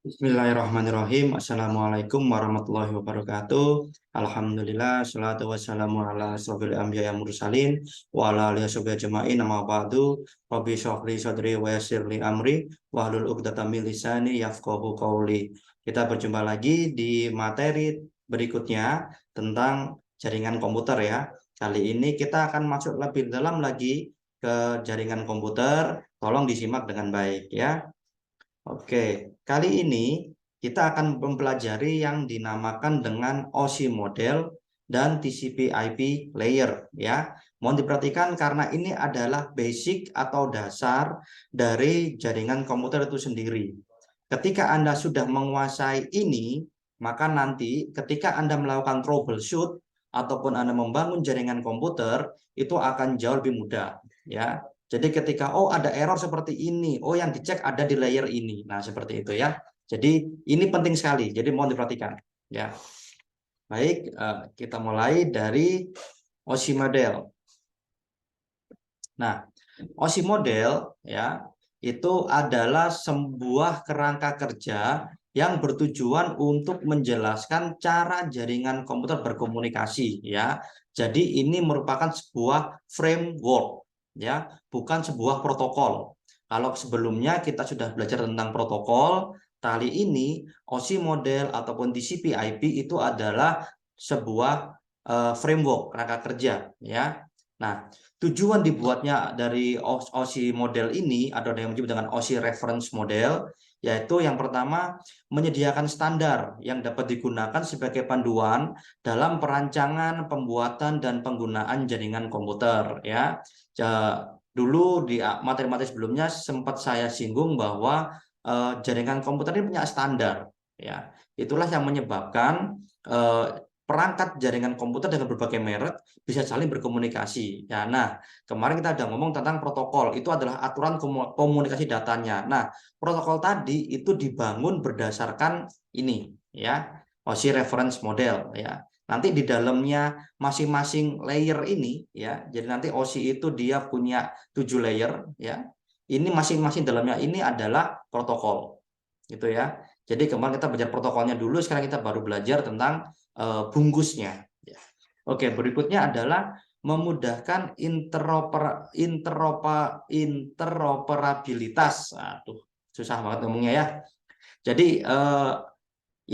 Bismillahirrahmanirrahim. Assalamualaikum warahmatullahi wabarakatuh. Alhamdulillah, salatu wassalamu ala asrofil anbiya yang mursalin wa ala alihi washabihi ajma'in amma ba'du. Rabbi shrah li sadri wa yassir li amri wahlul 'uqdatam min lisani yafqahu qawli. Kita berjumpa lagi di materi berikutnya tentang jaringan komputer ya. Kali ini kita akan masuk lebih dalam lagi ke jaringan komputer. Tolong disimak dengan baik ya. Oke, kali ini kita akan mempelajari yang dinamakan dengan OSI model dan TCP/IP layer ya. Mohon diperhatikan karena ini adalah basic atau dasar dari jaringan komputer itu sendiri. Ketika Anda sudah menguasai ini, maka nanti ketika Anda melakukan troubleshoot ataupun Anda membangun jaringan komputer, itu akan jauh lebih mudah ya. Jadi ketika ada error seperti ini, yang dicek ada di layer ini. Nah, seperti itu ya. Jadi ini penting sekali. Jadi mohon diperhatikan ya. Baik, kita mulai dari OSI model. Nah, OSI model ya itu adalah sebuah kerangka kerja yang bertujuan untuk menjelaskan cara jaringan komputer berkomunikasi ya. Jadi ini merupakan sebuah framework ya, bukan sebuah protokol. Kalau sebelumnya kita sudah belajar tentang protokol, kali ini OSI model ataupun TCP/IP itu adalah sebuah framework kerangka kerja ya. Nah, tujuan dibuatnya dari OSI model ini atau yang disebut dengan OSI reference model, yaitu yang pertama menyediakan standar yang dapat digunakan sebagai panduan dalam perancangan, pembuatan dan penggunaan jaringan komputer ya. Dulu di materi-materi sebelumnya sempat saya singgung bahwa jaringan komputer ini punya standar ya. Itulah yang menyebabkan perangkat jaringan komputer dengan berbagai merek bisa saling berkomunikasi. Ya, nah, kemarin kita sudah ngomong tentang protokol, itu adalah aturan komunikasi datanya. Nah, protokol tadi itu dibangun berdasarkan ini, ya, OSI reference model, ya. Nanti di dalamnya masing-masing layer ini, ya, jadi nanti OSI itu dia punya 7 layer, ya. Ini masing-masing dalamnya ini adalah protokol, gitu ya. Jadi kemarin kita belajar protokolnya dulu, sekarang kita baru belajar tentang bungkusnya. Oke, berikutnya adalah memudahkan interoperabilitas. Aduh, susah banget ngomongnya ya. Jadi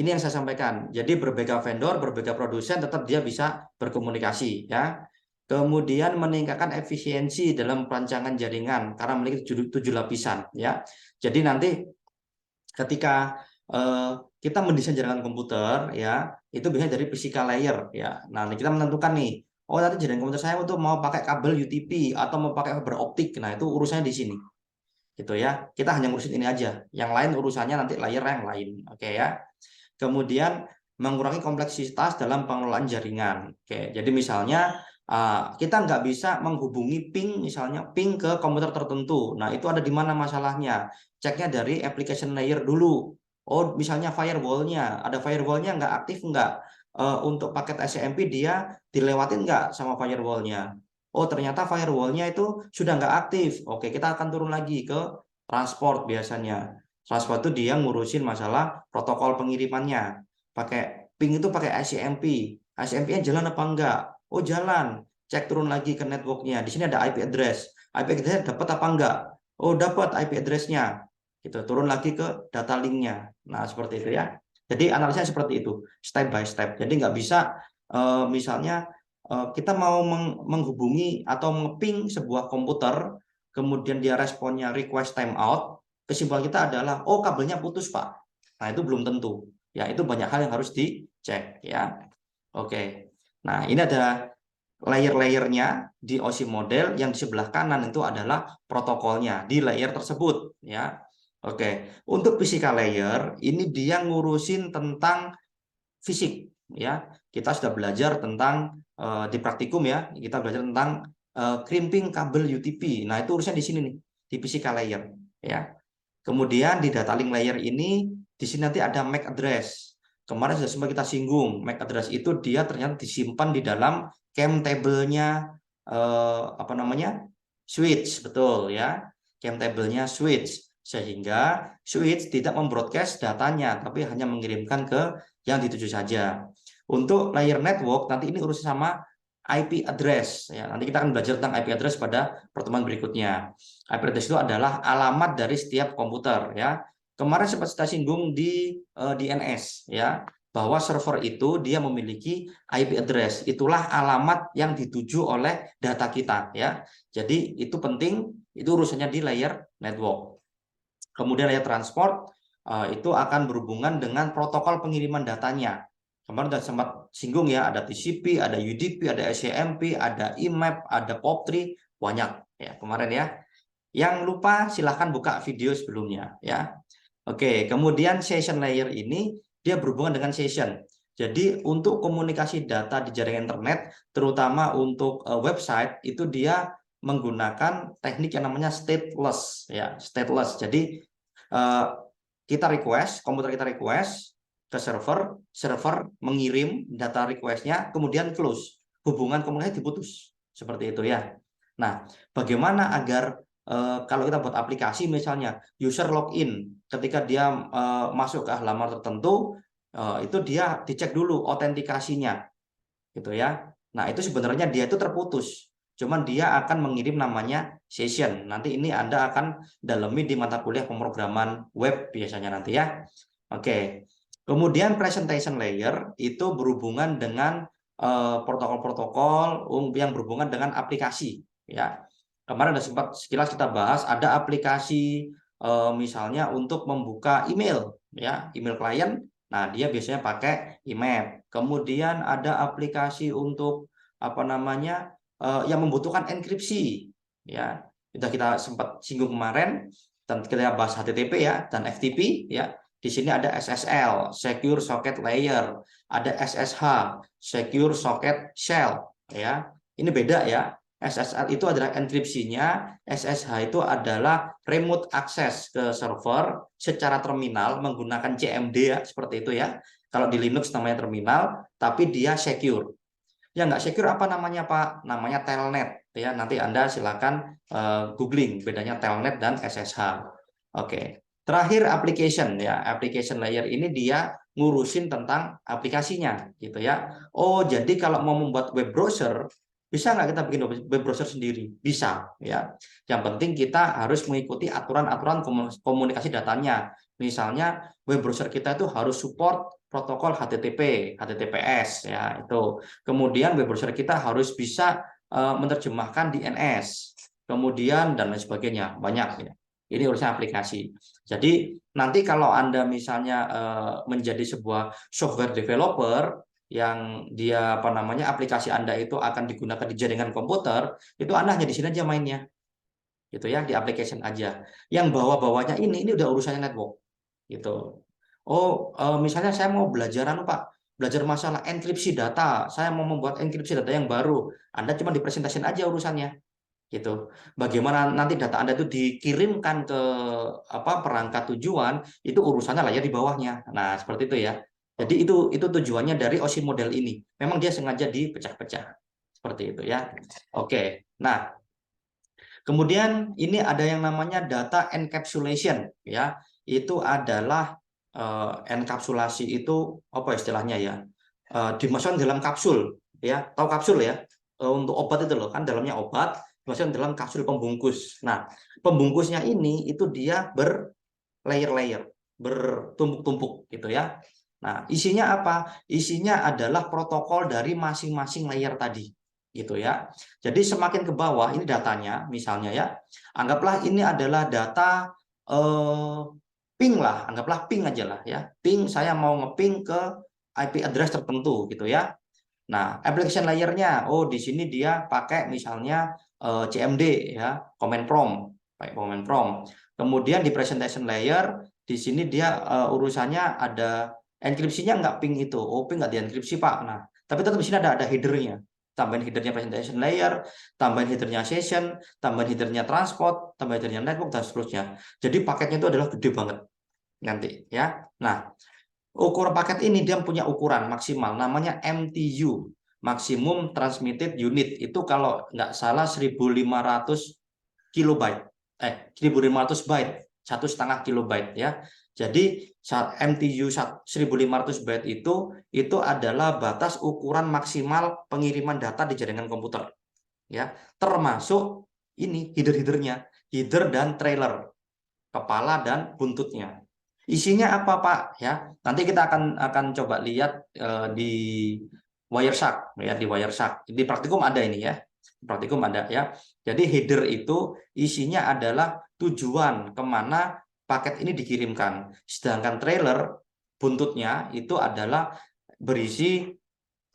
ini yang saya sampaikan. Jadi berbeda vendor, berbeda produsen, tetap dia bisa berkomunikasi ya. Kemudian meningkatkan efisiensi dalam perancangan jaringan karena memiliki 7 lapisan ya. Jadi nanti ketika kita mendesain jaringan komputer ya, itu biasanya dari physical layer ya. Nah, kita menentukan nih, nanti jaringan komputer saya untuk mau pakai kabel UTP atau mau pakai fiber optik. Nah, itu urusannya di sini. Gitu ya. Kita hanya ngurusin ini aja. Yang lain urusannya nanti layer yang lain. Oke ya. Kemudian mengurangi kompleksitas dalam pengelolaan jaringan. Oke, jadi misalnya kita nggak bisa menghubungi ping, misalnya ping ke komputer tertentu. Nah, itu ada di mana masalahnya? Ceknya dari application layer dulu. Misalnya firewall-nya, ada firewall-nya nggak aktif nggak? Untuk paket SMP dia dilewatin nggak sama firewall-nya? Ternyata firewall-nya itu sudah nggak aktif. Oke, kita akan turun lagi ke transport biasanya. Transport itu dia ngurusin masalah protokol pengirimannya. Pakai ping itu pakai ICMP. ICMP-nya jalan apa enggak? Jalan. Cek turun lagi ke networknya. Di sini ada IP address. IP address dapat apa enggak? Dapat IP address-nya. Gitu. Turun lagi ke data link-nya. Nah, seperti itu ya. Jadi analisanya seperti itu, step by step. Jadi nggak bisa misalnya kita mau menghubungi atau ngeping sebuah komputer, kemudian dia responnya request timeout, kesimpulan kita adalah kabelnya putus Pak. Nah, itu belum tentu. Ya, itu banyak hal yang harus dicek ya. Oke. Nah, ini ada layer-layernya di OSI model, yang di sebelah kanan itu adalah protokolnya di layer tersebut ya. Oke. Untuk physical layer ini dia ngurusin tentang fisik ya. Kita sudah belajar tentang di praktikum ya, kita belajar tentang crimping kabel UTP. Nah, itu urusan di sini nih, di physical layer ya. Kemudian di data link layer ini, di sini nanti ada MAC address. Kemarin sudah sempat kita singgung, MAC address itu dia ternyata disimpan di dalam CAM table-nya switch, betul ya. CAM table-nya switch. sehingga switch tidak membroadcast datanya, tapi hanya mengirimkan ke yang dituju saja. Untuk layer network, nanti ini urusan sama IP address. Ya, nanti kita akan belajar tentang IP address pada pertemuan berikutnya. IP address itu adalah alamat dari setiap komputer. Ya, kemarin sempat kita singgung di DNS, ya, bahwa server itu dia memiliki IP address. Itulah alamat yang dituju oleh data kita. Ya, jadi itu penting. Itu urusannya di layer network. Kemudian layer transport itu akan berhubungan dengan protokol pengiriman datanya. Kemarin sudah sempat singgung ya, ada TCP, ada UDP, ada SCMP, ada IMAP, ada POP3, banyak ya kemarin ya. Yang lupa silahkan buka video sebelumnya ya. Oke, kemudian session layer ini dia berhubungan dengan session. Jadi untuk komunikasi data di jaringan internet, terutama untuk website, itu dia menggunakan teknik yang namanya stateless ya, stateless. Jadi kita request, komputer kita request ke server, server mengirim data requestnya, kemudian close, hubungan komunikasi diputus, seperti itu ya. Nah, bagaimana agar kalau kita buat aplikasi misalnya user login, ketika dia masuk ke halaman tertentu, itu dia dicek dulu autentikasinya, gitu ya. Nah, itu sebenarnya dia itu terputus. Cuman dia akan mengirim namanya session. Nanti ini Anda akan dalami di mata kuliah pemrograman web biasanya nanti ya. Oke. Kemudian presentation layer itu berhubungan dengan protokol-protokol yang berhubungan dengan aplikasi ya. Kemarin ada sempat sekilas kita bahas ada aplikasi misalnya untuk membuka email ya, email klien. Nah, dia biasanya pakai IMAP. Kemudian ada aplikasi untuk apa namanya yang membutuhkan enkripsi ya. Sudah kita sempat singgung kemarin dan kita bahas HTTP ya dan FTP ya. Di sini ada SSL, Secure Socket Layer, ada SSH, Secure Socket Shell ya. Ini beda ya. SSL itu adalah enkripsinya, SSH itu adalah remote access ke server secara terminal menggunakan CMD ya, seperti itu ya. Kalau di Linux namanya terminal, tapi dia secure. Yang nggak secure apa namanya Pak? Namanya telnet ya. Nanti Anda silakan googling bedanya telnet dan SSH. Oke. Terakhir application ya. Application layer ini dia ngurusin tentang aplikasinya gitu ya. Oh, jadi kalau mau membuat web browser bisa nggak kita bikin web browser sendiri? Bisa ya. Yang penting kita harus mengikuti aturan-aturan komunikasi datanya. Misalnya web browser kita itu harus support protokol HTTP, HTTPS ya itu. Kemudian web browser kita harus bisa menerjemahkan DNS. Kemudian dan lain sebagainya, banyak ya. Ini urusan aplikasi. Jadi nanti kalau Anda misalnya menjadi sebuah software developer yang dia apa namanya aplikasi Anda itu akan digunakan di jaringan komputer, itu Anda hanya di sini aja mainnya. Gitu ya, di application aja. Yang bawa-bawanya ini udah urusannya network. Gitu. Oh, misalnya saya mau belajar Pak, belajar masalah enkripsi data. Saya mau membuat enkripsi data yang baru. Anda cuma dipresentasikan aja urusannya. Gitu. Bagaimana nanti data Anda itu dikirimkan ke perangkat tujuan, itu urusannya lah ya di bawahnya. Nah, seperti itu ya. Jadi itu tujuannya dari OSI model ini. Memang dia sengaja dipecah-pecah. Seperti itu ya. Oke. Nah, kemudian ini ada yang namanya data encapsulation ya. Itu adalah enkapsulasi itu apa istilahnya ya? Dimasukkan dalam kapsul ya. Tahu kapsul ya? Untuk obat itu loh kan dalamnya obat dimasukkan dalam kapsul pembungkus. Nah, pembungkusnya ini itu dia berlayer-layer, bertumpuk-tumpuk gitu ya. Nah, isinya apa? Isinya adalah protokol dari masing-masing layer tadi gitu ya. Jadi semakin ke bawah ini datanya misalnya ya. Anggaplah ini adalah data ping lah, anggaplah ping aja lah ya. Ping saya mau ngeping ke IP address tertentu gitu ya. Nah, application layer-nya, oh di sini dia pakai misalnya CMD ya, command prompt, pakai command prompt. Kemudian di presentation layer, di sini dia urusannya ada enkripsinya nggak ping itu, oh ping nggak dienkripsi Pak. Nah, tapi tetap di sini ada header-nya. Tambahin headernya presentation layer, tambahin headernya session, tambahin headernya transport, tambahin headernya network dan seterusnya. Jadi paketnya itu adalah gede banget nanti ya. Nah, ukuran paket ini dia punya ukuran maksimal namanya MTU, maksimum transmitted unit. Itu kalau nggak salah 1.500 kilobyte. 1.500 byte. 1,5 kilobyte ya. Jadi MTU 1500 byte itu adalah batas ukuran maksimal pengiriman data di jaringan komputer ya, termasuk ini header-headernya, header dan trailer, kepala dan buntutnya. Isinya apa Pak ya? Nanti kita akan coba lihat di Wireshark ya, di Wireshark. Di praktikum ada ini ya. Praktikum ada ya. Jadi header itu isinya adalah tujuan kemana paket ini dikirimkan. Sedangkan trailer buntutnya itu adalah berisi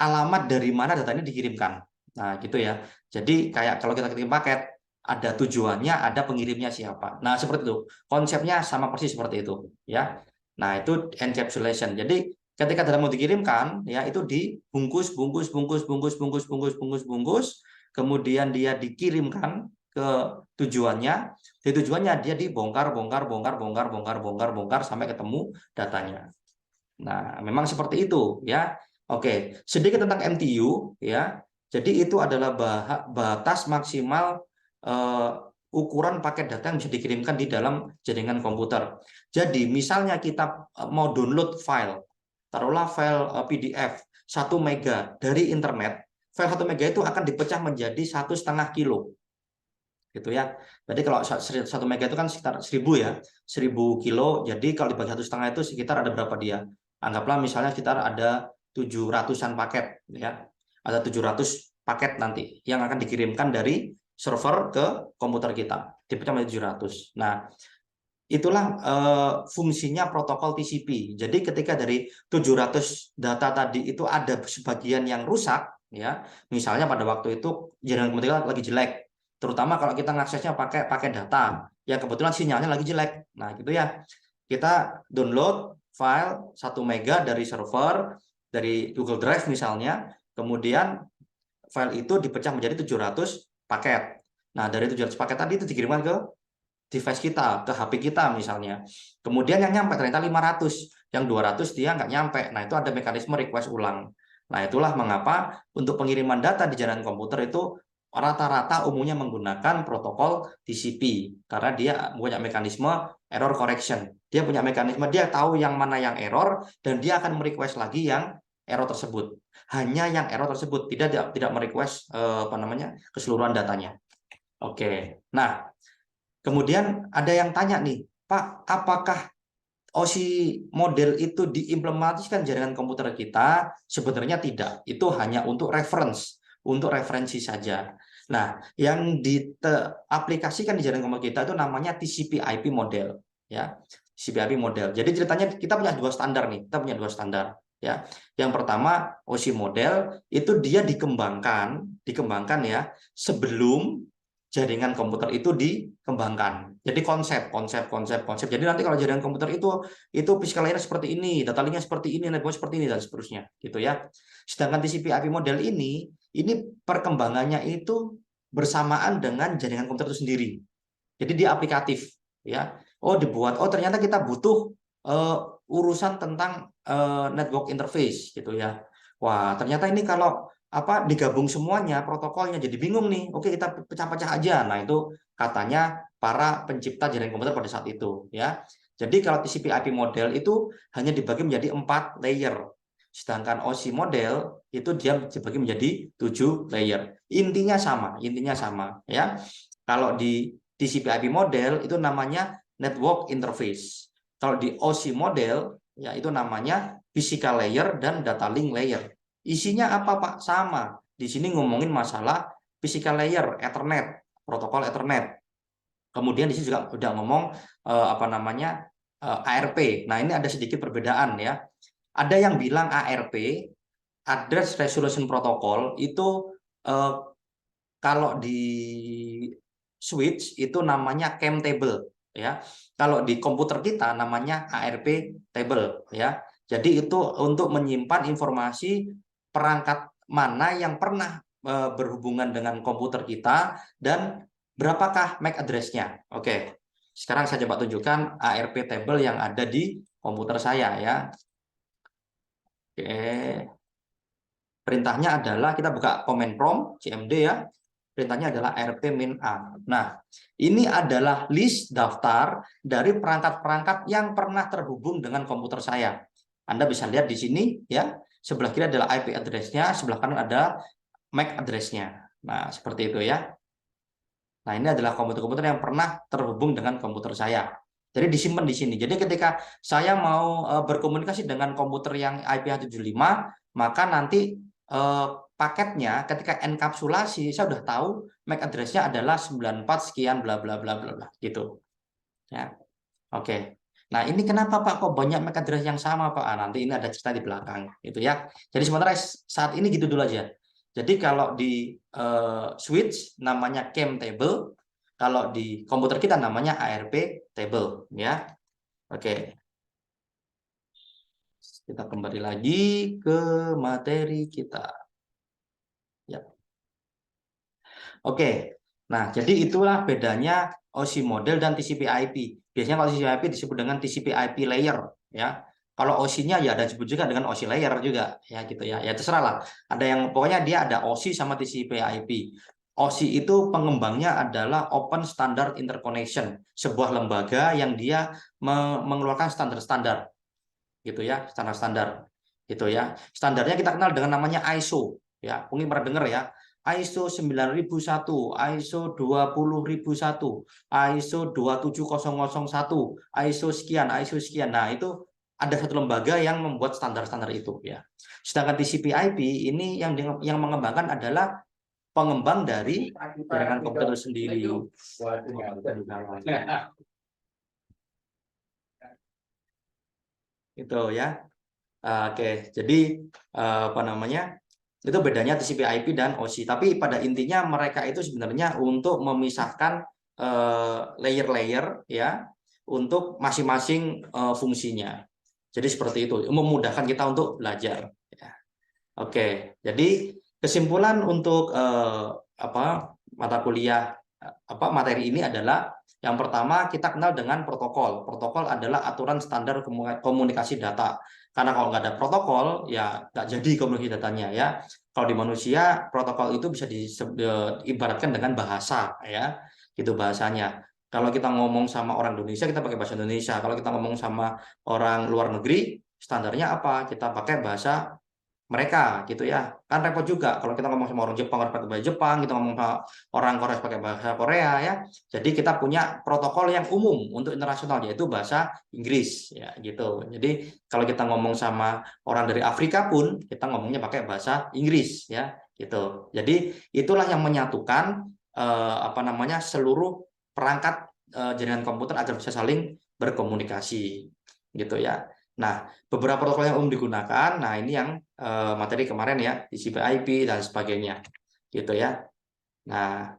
alamat dari mana data ini dikirimkan. Nah, gitu ya. Jadi kayak kalau kita kirim paket, ada tujuannya, ada pengirimnya siapa. Nah, seperti itu. Konsepnya sama persis seperti itu, ya. Nah, itu encapsulation. Jadi ketika data mau dikirimkan, ya itu dibungkus, bungkus, kemudian dia dikirimkan ke tujuannya. Di tujuannya dia dibongkar sampai ketemu datanya. Nah, memang seperti itu, ya. Oke, sedikit tentang MTU ya. Jadi itu adalah batas maksimal ukuran paket data yang bisa dikirimkan di dalam jaringan komputer. Jadi misalnya kita mau download file, taruhlah file PDF 1 mega dari internet, file 1 mega itu akan dipecah menjadi 1,5 kilo. Gitu ya. Jadi kalau 1 mega itu kan sekitar 1000 ya, 1000 kilo. Jadi kalau dibagi 1,5 itu sekitar ada berapa dia? Anggaplah misalnya sekitar ada 700-an paket ya. Ada 700 paket nanti yang akan dikirimkan dari server ke komputer kita. Dipecah menjadi 700. Nah, itulah fungsinya protokol TCP. Jadi ketika dari 700 data tadi itu ada sebagian yang rusak ya. Misalnya pada waktu itu jaringan komputer lagi jelek. Terutama kalau kita ngaksesnya pakai data yang kebetulan sinyalnya lagi jelek. Nah, gitu ya. Kita download file 1 mega dari server dari Google Drive misalnya, kemudian file itu dipecah menjadi 700 paket. Nah, dari 700 paket tadi itu dikirimkan ke device kita, ke HP kita misalnya. Kemudian yang nyampe ternyata 500, yang 200 dia nggak nyampe. Nah, itu ada mekanisme request ulang. Nah, itulah mengapa untuk pengiriman data di jaringan komputer itu rata-rata umumnya menggunakan protokol TCP karena dia punya mekanisme error correction. Dia punya mekanisme, dia tahu yang mana yang error dan dia akan merequest lagi yang error tersebut. Hanya yang error tersebut, tidak merequest keseluruhan datanya. Oke. Nah, kemudian ada yang tanya nih, Pak, apakah OSI model itu diimplementasikan jaringan komputer kita? Sebenarnya tidak. Itu hanya untuk referensi saja. Nah, yang diaplikasikan di jaringan komputer kita itu namanya TCP/IP model, ya. TCP/IP model. Jadi ceritanya kita punya dua standar nih. Kita punya dua standar, ya. Yang pertama OSI model itu dia dikembangkan ya sebelum jaringan komputer itu dikembangkan. Jadi konsep. Jadi nanti kalau jaringan komputer itu physical layer seperti ini, data linknya seperti ini, network seperti ini dan seterusnya, gitu ya. Sedangkan TCP/IP model ini perkembangannya itu bersamaan dengan jaringan komputer itu sendiri. Jadi dia aplikatif, ya. Oh ternyata kita butuh urusan tentang network interface, gitu ya. Wah ternyata ini kalau digabung semuanya protokolnya jadi bingung nih. Oke, kita pecah-pecah aja. Nah, itu katanya para pencipta jaringan komputer pada saat itu ya. Jadi kalau TCP/IP model itu hanya dibagi menjadi 4 layer. Sedangkan OSI model itu dia dibagi menjadi 7 layer. Intinya sama ya. Kalau di TCP/IP model itu namanya network interface. Kalau di OSI model ya itu namanya physical layer dan data link layer. Isinya apa Pak? Sama. Di sini ngomongin masalah physical layer, Ethernet, protokol Ethernet. Kemudian di sini juga udah ngomong ARP. Nah, ini ada sedikit perbedaan ya. Ada yang bilang ARP, Address Resolution Protocol, itu kalau di switch itu namanya CAM table ya. Kalau di komputer kita namanya ARP table ya. Jadi itu untuk menyimpan informasi perangkat mana yang pernah berhubungan dengan komputer kita dan berapakah MAC address-nya. Oke. Sekarang saya coba tunjukkan ARP table yang ada di komputer saya ya. Oke. Perintahnya adalah kita buka command prompt CMD ya. perintahnya adalah rp-a. Nah, ini adalah list daftar dari perangkat-perangkat yang pernah terhubung dengan komputer saya. Anda bisa lihat di sini ya, sebelah kiri adalah IP address-nya, sebelah kanan ada MAC address-nya. Nah, seperti itu ya. Nah, ini adalah komputer-komputer yang pernah terhubung dengan komputer saya. Jadi disimpan di sini. Jadi ketika saya mau berkomunikasi dengan komputer yang IP75, maka nanti paketnya ketika enkapsulasi saya sudah tahu MAC address-nya adalah 94 sekian bla bla bla bla bla gitu. Ya. Oke. Nah, ini kenapa Pak kok banyak MAC address yang sama Pak? Nanti ini ada cerita di belakang gitu ya. Jadi sementara saat ini gitu dulu aja. Jadi kalau di switch namanya CAM table, kalau di komputer kita namanya ARP table ya. Oke. Kita kembali lagi ke materi kita. Ya. Oke. Nah, jadi itulah bedanya OSI model dan TCP/IP. Biasanya kalau TCP/IP disebut dengan TCP/IP layer ya. Kalau OSI-nya ya ada disebut juga dengan OSI layer juga ya gitu ya. Ya terserah lah. Ada yang pokoknya dia ada OSI sama TCP/IP. OSI itu pengembangnya adalah Open Standard Interconnection, sebuah lembaga yang dia mengeluarkan standar-standar gitu ya, standar-standar gitu ya. Standarnya kita kenal dengan namanya ISO ya. Mungkin pernah dengar ya. ISO 9001, ISO 20001, ISO 27001, ISO sekian, ISO sekian. Nah, itu ada satu lembaga yang membuat standar-standar itu ya. Sedangkan TCP/IP ini yang mengembangkan adalah pengembang dari jaringan komputer sendiri. Itu ya. Oke, jadi apa namanya? Itu bedanya TCP/IP dan OSI. Tapi pada intinya mereka itu sebenarnya untuk memisahkan layer-layer ya untuk masing-masing fungsinya. Jadi seperti itu, memudahkan kita untuk belajar. Ya. Oke, jadi kesimpulan untuk apa mata kuliah apa materi ini adalah yang pertama kita kenal dengan protokol. Protokol adalah aturan standar komunikasi data. Karena kalau nggak ada protokol ya nggak jadi komunikasi datanya ya. Kalau di manusia protokol itu bisa diibaratkan dengan bahasa ya, gitu bahasanya. Kalau kita ngomong sama orang Indonesia kita pakai bahasa Indonesia. Kalau kita ngomong sama orang luar negeri standarnya apa? Kita pakai bahasa mereka gitu ya, kan repot juga kalau kita ngomong sama orang Jepang harus pakai bahasa Jepang, kita ngomong sama orang Korea harus pakai bahasa Korea ya. Jadi kita punya protokol yang umum untuk internasional yaitu bahasa Inggris ya gitu. Jadi kalau kita ngomong sama orang dari Afrika pun kita ngomongnya pakai bahasa Inggris ya gitu. Jadi itulah yang menyatukan apa namanya seluruh perangkat jaringan komputer agar bisa saling berkomunikasi gitu ya. Nah, beberapa protokol yang umum digunakan, nah ini yang materi kemarin ya, TCP/IP dan sebagainya, gitu ya. Nah,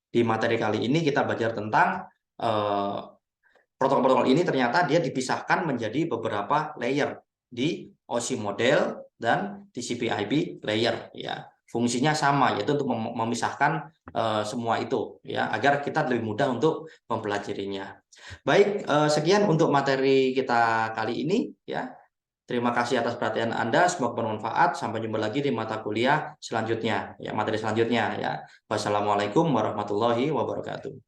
di materi kali ini kita belajar tentang protokol-protokol ini ternyata dia dipisahkan menjadi beberapa layer di OSI model dan TCP/IP layer ya. Fungsinya sama yaitu untuk memisahkan semua itu ya agar kita lebih mudah untuk mempelajarinya. Baik, sekian untuk materi kita kali ini ya. Terima kasih atas perhatian Anda, semoga bermanfaat. Sampai jumpa lagi di mata kuliah selanjutnya ya, materi selanjutnya ya. Wassalamualaikum warahmatullahi wabarakatuh.